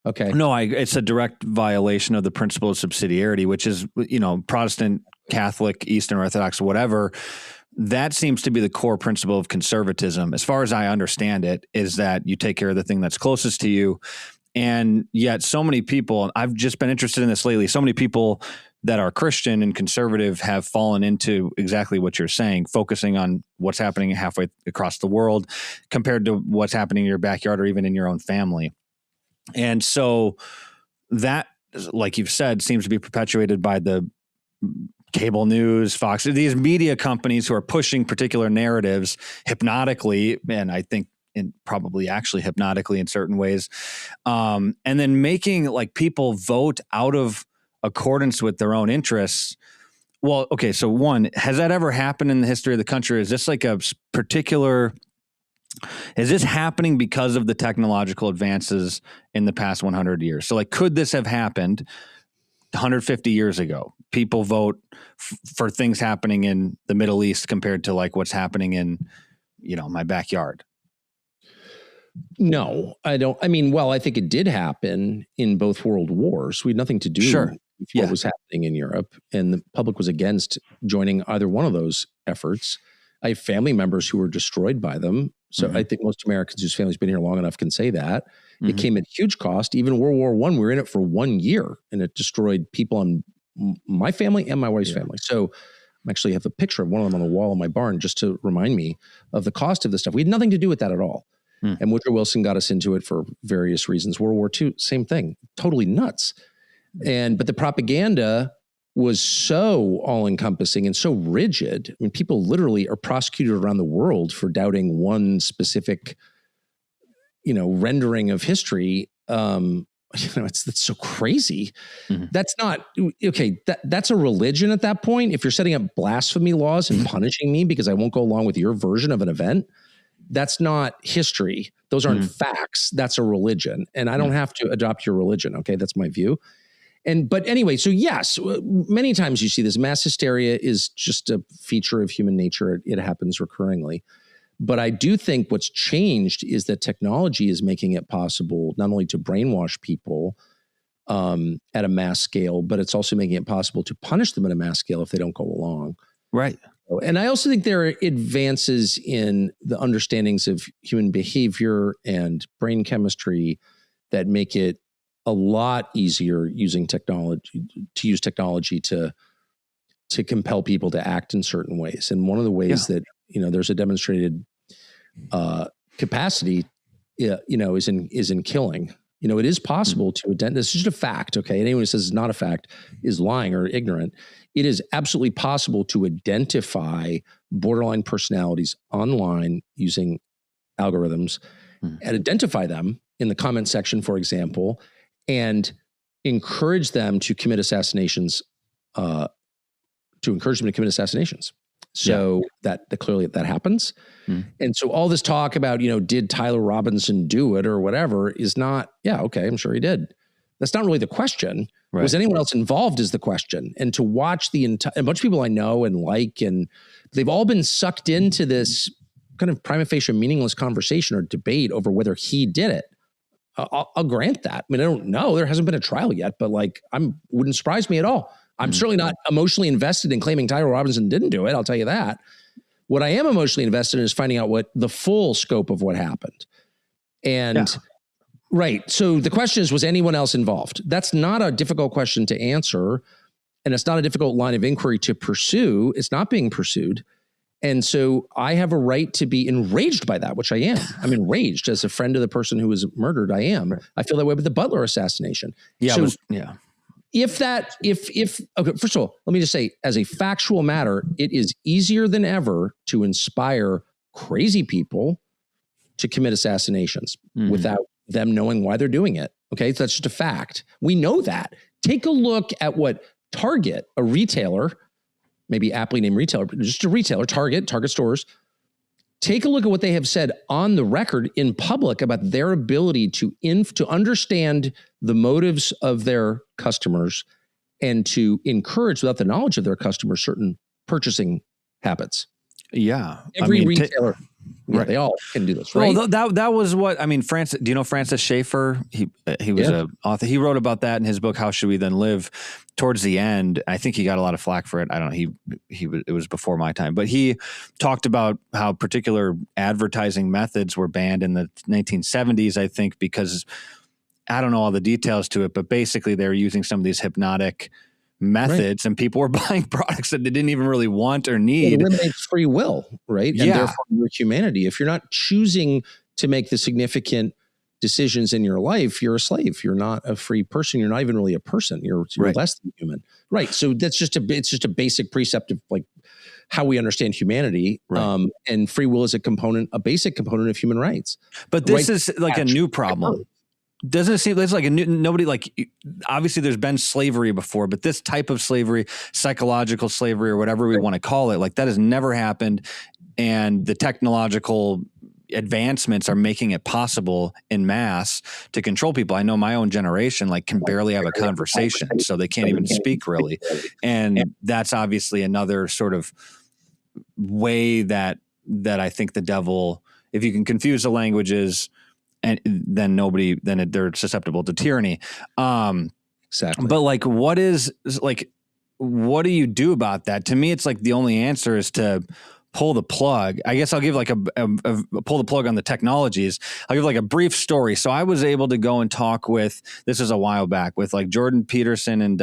Okay. No, it's a direct violation of the principle of subsidiarity, which is, Protestant, Catholic, Eastern Orthodox, whatever. That seems to be the core principle of conservatism, as far as I understand it, is that you take care of the thing that's closest to you. And yet so many people, I've just been interested in this lately, so many people that are Christian and conservative have fallen into exactly what you're saying, focusing on what's happening halfway across the world compared to what's happening in your backyard or even in your own family. And so that, like you've said, seems to be perpetuated by the cable news, Fox, these media companies who are pushing particular narratives hypnotically, and I think probably actually hypnotically in certain ways, and then making like people vote out of accordance with their own interests. Well, okay, so one, has that ever happened in the history of the country? Is this like a particular... Is this happening because of the technological advances in the past 100 years? So, like, could this have happened 150 years ago? People vote for things happening in the Middle East compared to like what's happening in, my backyard. No, I don't. I mean, well, I think it did happen in both world wars. We had nothing to do with what was happening in Europe, and the public was against joining either one of those efforts. I have family members who were destroyed by them. So I think most Americans whose family's been here long enough can say that. It came at huge cost. Even World War I, we were in it for 1 year, and it destroyed people on my family and my wife's family. So I actually have a picture of one of them on the wall in my barn just to remind me of the cost of this stuff. We had nothing to do with that at all. And Woodrow Wilson got us into it for various reasons. World War II, same thing, totally nuts. But the propaganda was so all-encompassing and so rigid. I mean, people literally are prosecuted around the world for doubting one specific, rendering of history. That's so crazy. That's not okay. That's a religion at that point. If you're setting up blasphemy laws and punishing me because I won't go along with your version of an event, that's not history. Those aren't facts. That's a religion, and I don't have to adopt your religion. Okay, that's my view. But anyway, so yes, many times you see this. Mass hysteria is just a feature of human nature. It happens recurringly. But I do think what's changed is that technology is making it possible not only to brainwash people at a mass scale, but it's also making it possible to punish them at a mass scale if they don't go along. Right. And I also think there are advances in the understandings of human behavior and brain chemistry that make it a lot easier using technology to compel people to act in certain ways. And one of the ways that, there's a demonstrated capacity, is in killing. It is possible to identify. This is just a fact. Okay. Anyone who says it's not a fact is lying or ignorant. It is absolutely possible to identify borderline personalities online using algorithms and identify them in the comment section, for example, and encourage them to commit assassinations, So that clearly that happens. And so all this talk about, did Tyler Robinson do it or whatever is not, okay, I'm sure he did. That's not really the question. Right. Was anyone else involved is the question. And to watch a bunch of people I know and like, and they've all been sucked into this kind of prima facie meaningless conversation or debate over whether he did it. I'll grant that. I mean, I don't know. There hasn't been a trial yet, but wouldn't surprise me at all. I'm certainly not emotionally invested in claiming Tyler Robinson didn't do it. I'll tell you that. What I am emotionally invested in is finding out what the full scope of what happened. And right. So the question is, was anyone else involved? That's not a difficult question to answer. And it's not a difficult line of inquiry to pursue. It's not being pursued. And so I have a right to be enraged by that, which I am. I'm enraged as a friend of the person who was murdered. I am. Right. I feel that way with the Butler assassination. Yeah. So okay, first of all, let me just say, as a factual matter, it is easier than ever to inspire crazy people to commit assassinations without them knowing why they're doing it. Okay. So that's just a fact. We know that. Take a look at what Target, a retailer, maybe aptly named retailer, but just a retailer, Target stores. Take a look at what they have said on the record in public about their ability to understand the motives of their customers and to encourage, without the knowledge of their customers, certain purchasing habits. Yeah. Every retailer. Yeah, they all can do this, right? Well, that was what I mean. Francis, do you know Francis Schaeffer? He was a author. He wrote about that in his book How Should We Then Live. Towards the end, I think he got a lot of flack for it. I don't know. It was before my time, but he talked about how particular advertising methods were banned in the 1970s. I think because I don't know all the details to it, but basically they were using some of these hypnotic methods, and people were buying products that they didn't even really want or need. It eliminates free will, right? Yeah. And therefore your humanity. If you're not choosing to make the significant decisions in your life, you're a slave. You're not a free person. You're not even really a person. You're less than human. Right. So that's it's just a basic precept of like how we understand humanity. Right. And free will is a basic component of human rights. But this is like a new problem. Doesn't it seem it's like nobody like obviously there's been slavery before, but this type of slavery, psychological slavery or whatever we want to call it, like that has never happened. And the technological advancements are making it possible in mass to control people. I know my own generation like can barely have a conversation, so they can't even speak really. And that's obviously another sort of way that I think the devil, if you can confuse the languages, and then they're susceptible to tyranny. Exactly. But like, what do you do about that? To me, it's like the only answer is to pull the plug. I guess I'll give like a pull the plug on the technologies. I'll give like a brief story. So I was able to go and talk with, this is a while back, with like Jordan Peterson and,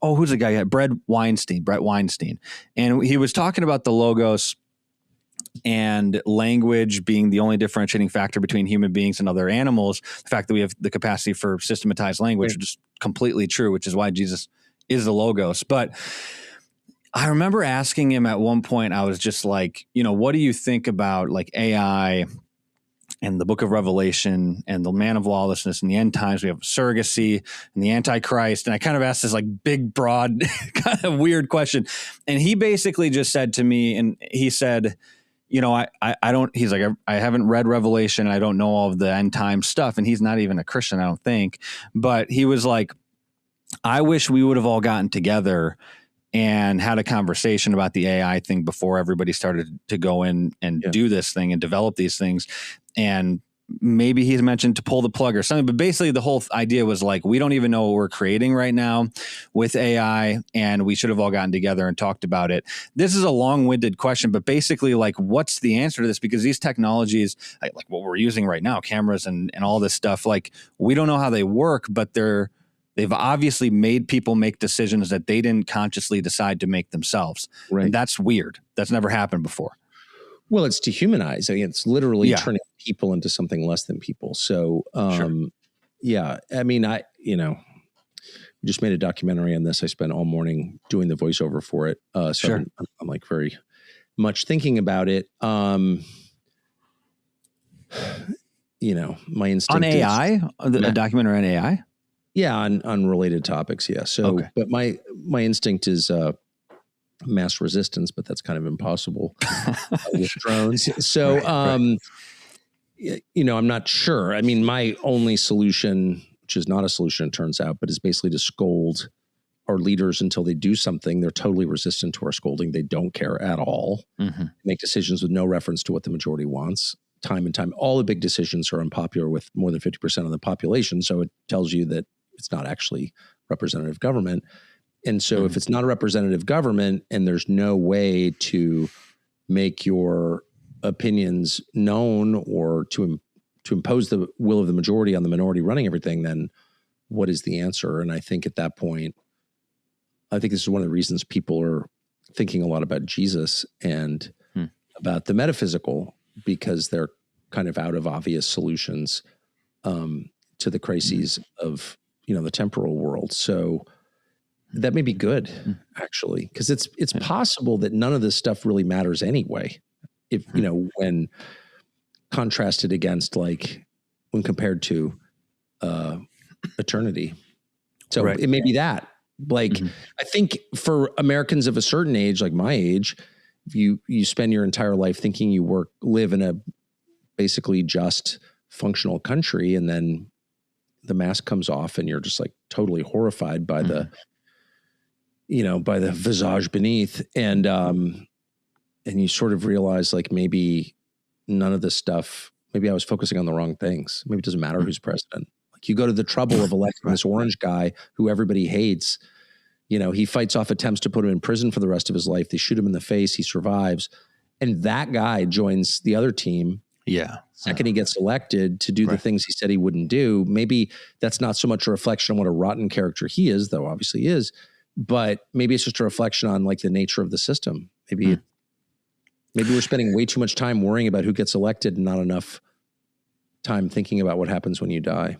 who's the guy? Brett Weinstein. And he was talking about the logos and language being the only differentiating factor between human beings and other animals. The fact that we have the capacity for systematized language, which is completely true, which is why Jesus is the logos. But I remember asking him at one point, I was just like, what do you think about like AI and the book of Revelation and the man of lawlessness and the end times? We have surrogacy and the Antichrist. And I kind of asked this like big, broad, kind of weird question. And he basically just said to me, and he said, I don't, he's like, I haven't read Revelation and I don't know all of the end time stuff. And he's not even a Christian, I don't think. But he was like, I wish we would have all gotten together and had a conversation about the AI thing before everybody started to go in and do this thing and develop these things. And maybe he's mentioned to pull the plug or something, but basically the whole idea was like, we don't even know what we're creating right now with AI, and we should have all gotten together and talked about it. This is a long-winded question, but basically like, what's the answer to this? Because these technologies, like what we're using right now, cameras and all this stuff, like we don't know how they work, but they've obviously made people make decisions that they didn't consciously decide to make themselves. Right. And that's weird. That's never happened before. Well, it's dehumanized. I mean, it's literally turning people into something less than people. So, yeah, I mean, we just made a documentary on this. I spent all morning doing the voiceover for it. So I'm like very much thinking about it. My instinct on AI, a documentary on AI. Yeah, on related topics. Yeah. So, but my instinct is mass resistance, but that's kind of impossible with drones. So, I'm not sure. I mean, my only solution, which is not a solution, it turns out, but is basically to scold our leaders until they do something. They're totally resistant to our scolding. They don't care at all. Mm-hmm. Make decisions with no reference to what the majority wants. Time and time. All the big decisions are unpopular with more than 50% of the population. So it tells you that it's not actually representative government. And so if it's not a representative government and there's no way to make your opinions known or to impose the will of the majority on the minority running everything, then what is the answer? And I think at that point, I think this is one of the reasons people are thinking a lot about Jesus and about the metaphysical, because they're kind of out of obvious solutions to the crises of, the temporal world. So that may be good, actually, because it's possible that none of this stuff really matters anyway. If when contrasted against, like, when compared to eternity. So it may be that. Like, I think for Americans of a certain age, like my age, if you spend your entire life thinking you live in a basically just functional country, and then the mask comes off and you're just like totally horrified by the visage beneath. And you sort of realize, like, maybe none of this stuff, maybe I was focusing on the wrong things. Maybe it doesn't matter who's president. Like, you go to the trouble of electing this orange guy who everybody hates. You know, he fights off attempts to put him in prison for the rest of his life. They shoot him in the face. He survives. And that guy joins the other team. Yeah. Second he gets elected to do the things he said he wouldn't do. Maybe that's not so much a reflection on what a rotten character he is, though obviously he is, but maybe it's just a reflection on like the nature of the system. Maybe we're spending way too much time worrying about who gets elected and not enough time thinking about what happens when you die.